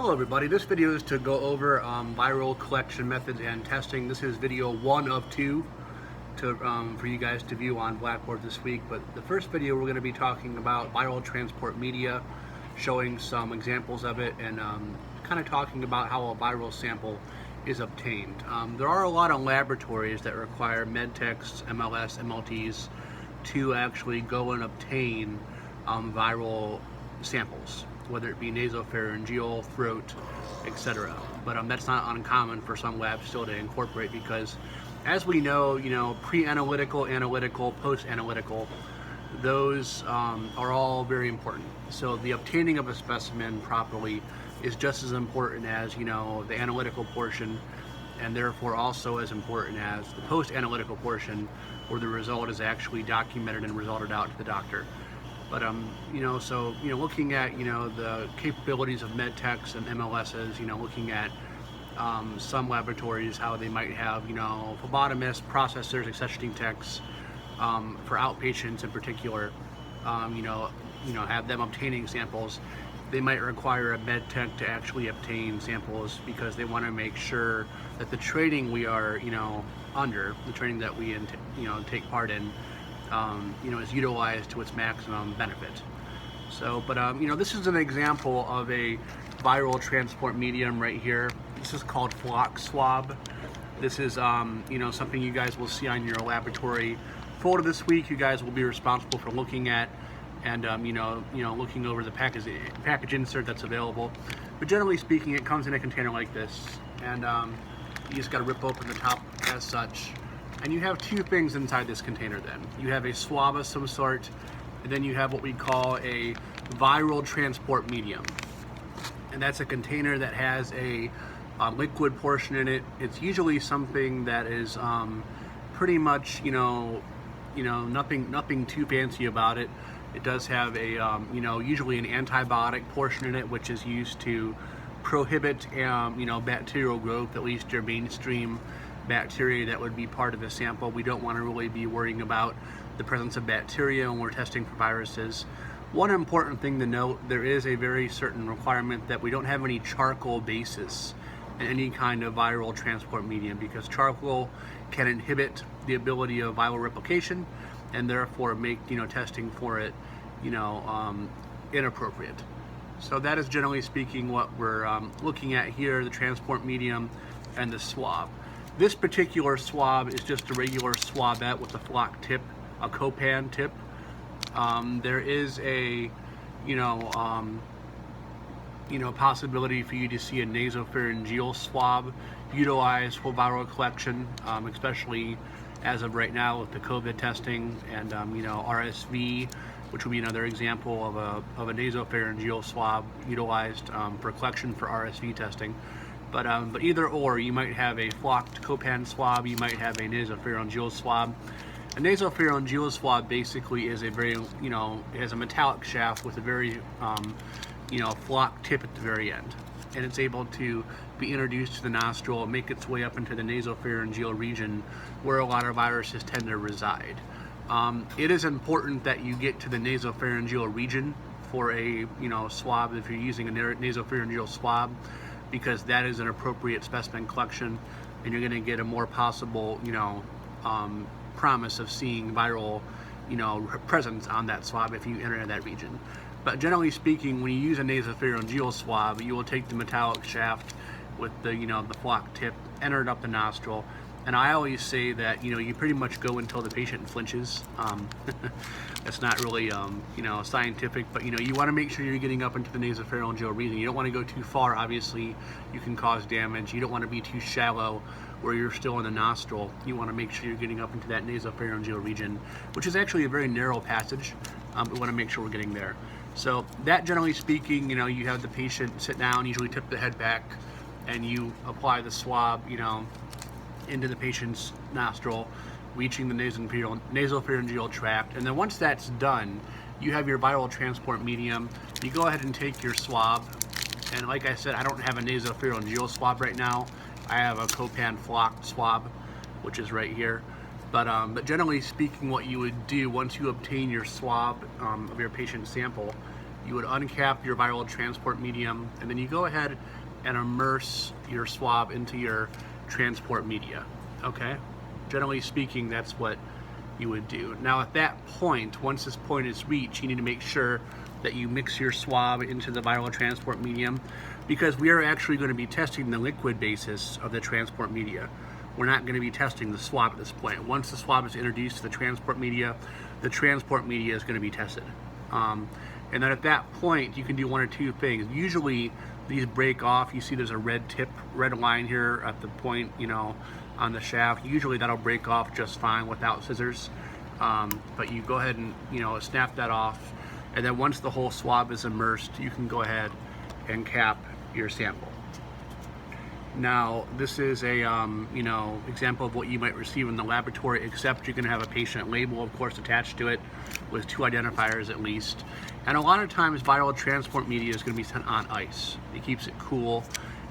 Hello everybody, this video is to go over viral collection methods and testing. This is video 1 of 2 for you guys to view on Blackboard this week. But the first video we're going to be talking about viral transport media, showing some examples of it, and kind of talking about how a viral sample is obtained. There are a lot of laboratories that require medtechs, MLS, MLTs to actually go and obtain viral samples, whether it be nasopharyngeal, throat, etc. But that's not uncommon for some labs still to incorporate, because as we know, pre-analytical, analytical, post-analytical, those are all very important. So the obtaining of a specimen properly is just as important as the analytical portion, and therefore also as important as the post-analytical portion, where the result is actually documented and resulted out to the doctor. But looking at the capabilities of med techs and MLSs, looking at some laboratories, how they might have phlebotomists, processors, accessioning techs for outpatients in particular, have them obtaining samples. They might require a med tech to actually obtain samples because they want to make sure that the training we are under, the training that we take part in, is utilized to its maximum benefit. So, but this is an example of a viral transport medium right here. This is called flock swab. This is something you guys will see on your laboratory folder this week. You guys will be responsible for looking at and looking over the package insert that's available. But generally speaking, it comes in a container like this, and you just got to rip open the top as such. And you have two things inside this container then. You have a swab of some sort, and then you have what we call a viral transport medium. And that's a container that has a liquid portion in it. It's usually something that is pretty much, nothing too fancy about it. It does have a, usually an antibiotic portion in it, which is used to prohibit, bacterial growth, at least your mainstream bacteria that would be part of the sample. We don't want to really be worrying about the presence of bacteria when we're testing for viruses. One important thing to note, there is a very certain requirement that we don't have any charcoal basis in any kind of viral transport medium, because charcoal can inhibit the ability of viral replication and therefore make testing for it inappropriate. So that is generally speaking what we're looking at here, the transport medium and the swab. This particular swab is just a regular swabette with a flock tip, a Copan tip. There is a, possibility for you to see a nasopharyngeal swab utilized for viral collection, especially as of right now with the COVID testing and, RSV, which would be another example of a nasopharyngeal swab utilized for collection for RSV testing. But either or, you might have a flocked Copan swab, you might have a nasopharyngeal swab. A nasopharyngeal swab basically is a very, it has a metallic shaft with a very, flock tip at the very end. And it's able to be introduced to the nostril and make its way up into the nasopharyngeal region where a lot of viruses tend to reside. It is important that you get to the nasopharyngeal region for a, swab if you're using a nasopharyngeal swab, because that is an appropriate specimen collection, and you're going to get a more possible, promise of seeing viral, presence on that swab if you enter that region. But generally speaking, when you use a nasopharyngeal swab, you will take the metallic shaft with the, the flock tip, enter it up the nostril. And I always say that, you pretty much go until the patient flinches. That's not really, scientific, but, you want to make sure you're getting up into the nasopharyngeal region. You don't want to go too far, obviously. You can cause damage. You don't want to be too shallow where you're still in the nostril. You want to make sure you're getting up into that nasopharyngeal region, which is actually a very narrow passage. We want to make sure we're getting there. So that, generally speaking, you have the patient sit down, usually tip the head back, and you apply the swab, into the patient's nostril, reaching the nasopharyngeal tract. And then once that's done, you have your viral transport medium. You go ahead and take your swab. And like I said, I don't have a nasopharyngeal swab right now. I have a Copan flock swab, which is right here. But generally speaking, what you would do once you obtain your swab of your patient sample, You would uncap your viral transport medium, and then you go ahead and immerse your swab into your transport media, okay? Generally speaking, that's what you would do. Now at that point, once this point is reached, you need to make sure that you mix your swab into the viral transport medium, because we are actually going to be testing the liquid basis of the transport media. We're not going to be testing the swab at this point. Once the swab is introduced to the transport media is going to be tested. And then at that point, you can do one or two things. Usually these break off. You see there's a red line here at the point, you know, on the shaft. Usually that'll break off just fine without scissors. But you go ahead and, you know, snap that off. And then once the whole swab is immersed, you can go ahead and cap your sample. Now, this is a you know, example of what you might receive in the laboratory, except you're going to have a patient label, of course, attached to it with 2 identifiers at least. And a lot of times, viral transport media is going to be sent on ice. It keeps it cool,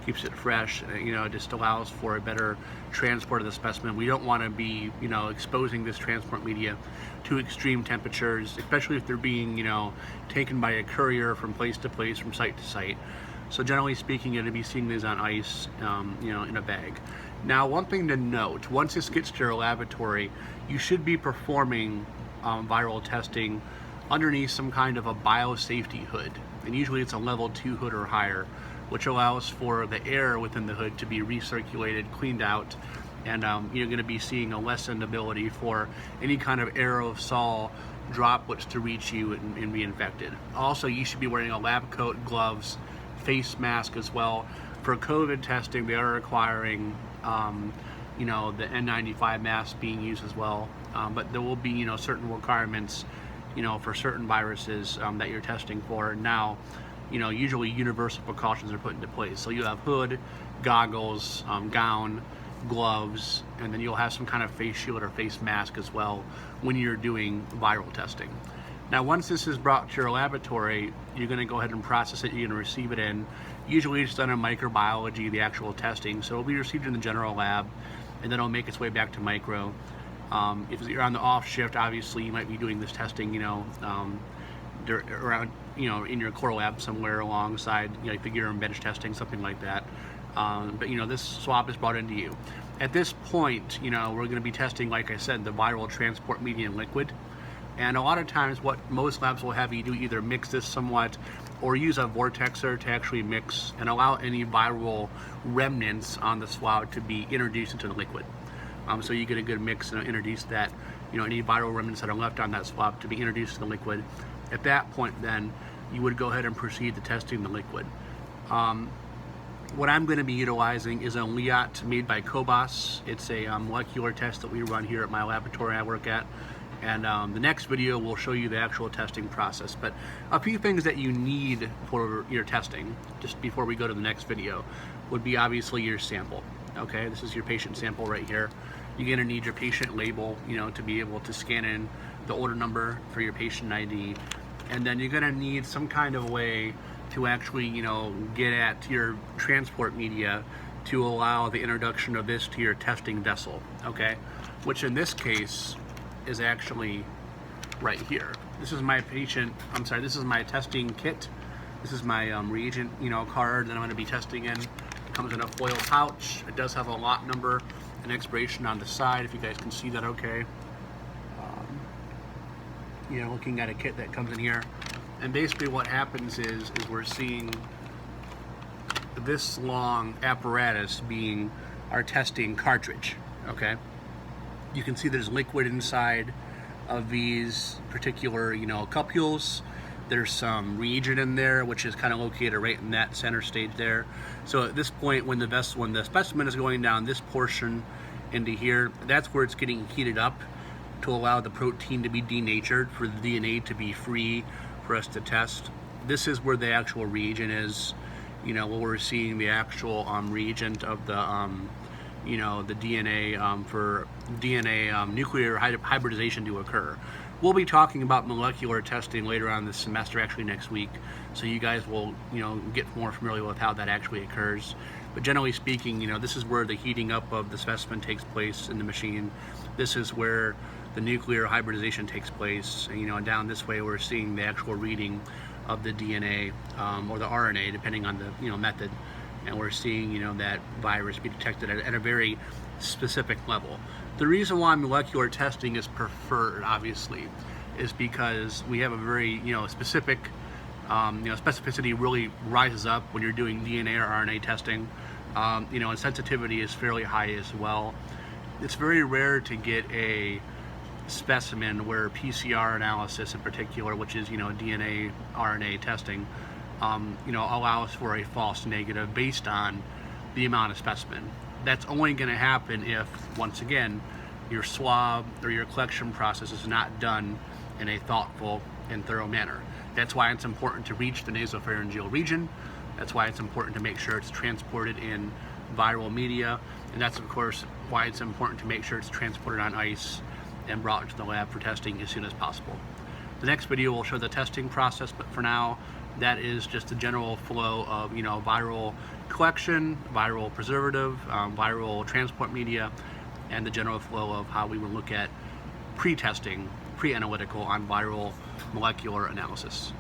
keeps it fresh. You know, it just allows for a better transport of the specimen. We don't want to be, you know, exposing this transport media to extreme temperatures, especially if they're being, you know, taken by a courier from place to place, from site to site. So generally speaking, you're going to be seeing these on ice, you know, in a bag. Now, one thing to note, once this gets to your laboratory, you should be performing viral testing underneath some kind of a biosafety hood. And usually it's a level 2 hood or higher, which allows for the air within the hood to be recirculated, cleaned out, and you're going to be seeing a lessened ability for any kind of aerosol droplets to reach you and be infected. Also, you should be wearing a lab coat, gloves, face mask as well. For COVID testing, they are requiring, you know, the N95 mask being used as well. But there will be, you know, certain requirements, you know, for certain viruses that you're testing for. Now, you know, usually universal precautions are put into place. So you have hood, goggles, gown, gloves, and then you'll have some kind of face shield or face mask as well when you're doing viral testing. Now, once this is brought to your laboratory, you're going to go ahead and process it. You're going to receive it in. Usually it's done in microbiology, the actual testing. So it'll be received in the general lab, and then it'll make its way back to micro. If you're on the off shift, obviously you might be doing this testing, you know, around, you know, in your core lab somewhere alongside, you know, like the urine bench testing, something like that. But you know, this swab is brought into you. At this point, you know, we're going to be testing, like I said, the viral transport media in liquid. And a lot of times what most labs will have you do, either mix this somewhat or use a vortexer to actually mix and allow any viral remnants on the swab to be introduced into the liquid. So you get a good mix and introduce that, you know, any viral remnants that are left on that swab to be introduced to the liquid. At that point, then, you would go ahead and proceed to testing the liquid. What I'm going to be utilizing is a LIAT made by Cobas. It's a molecular test that we run here at my laboratory I work at. And the next video will show you the actual testing process. But a few things that you need for your testing, just before we go to the next video, would be obviously your sample. Okay, this is your patient sample right here. You're going to need your patient label, you know, to be able to scan in the order number for your patient ID. And then you're going to need some kind of way to actually, you know, get at your transport media to allow the introduction of this to your testing vessel, okay? Which in this case is actually right here. This is my this is my testing kit. This is my reagent, you know, card that I'm going to be testing in. It comes in a foil pouch. It does have a lot number and expiration on the side, if you guys can see that okay. You know, looking at a kit that comes in here. And basically what happens is we're seeing this long apparatus being our testing cartridge, okay? You can see there's liquid inside of these particular, you know, cupules. There's some reagent in there, which is kind of located right in that center stage there. So at this point, when the specimen is going down this portion into here, that's where it's getting heated up to allow the protein to be denatured, for the DNA to be free for us to test. This is where the actual reagent is, you know, where we're seeing the actual reagent of the, you know, the DNA for DNA nuclear hybridization to occur. We'll be talking about molecular testing later on this semester, actually next week, so you guys will, you know, get more familiar with how that actually occurs. But generally speaking, you know, this is where the heating up of the specimen takes place in the machine. This is where the nuclear hybridization takes place. And, you know, down this way we're seeing the actual reading of the DNA or the RNA, depending on the method, and we're seeing that virus be detected at a very specific level. The reason why molecular testing is preferred, obviously, is because we have a very specific specificity really rises up when you're doing DNA or RNA testing, and sensitivity is fairly high as well. It's very rare to get a specimen where PCR analysis in particular, which is DNA RNA testing, allows for a false negative based on the amount of specimen. That's only going to happen if, once again, your swab or your collection process is not done in a thoughtful and thorough manner. That's why it's important to reach the nasopharyngeal region. That's why it's important to make sure it's transported in viral media, and that's of course why it's important to make sure it's transported on ice and brought to the lab for testing as soon as possible. The next video will show the testing process, but for now, that is just the general flow of viral collection, viral preservative, viral transport media, and the general flow of how we would look at pre-testing, pre-analytical on viral molecular analysis.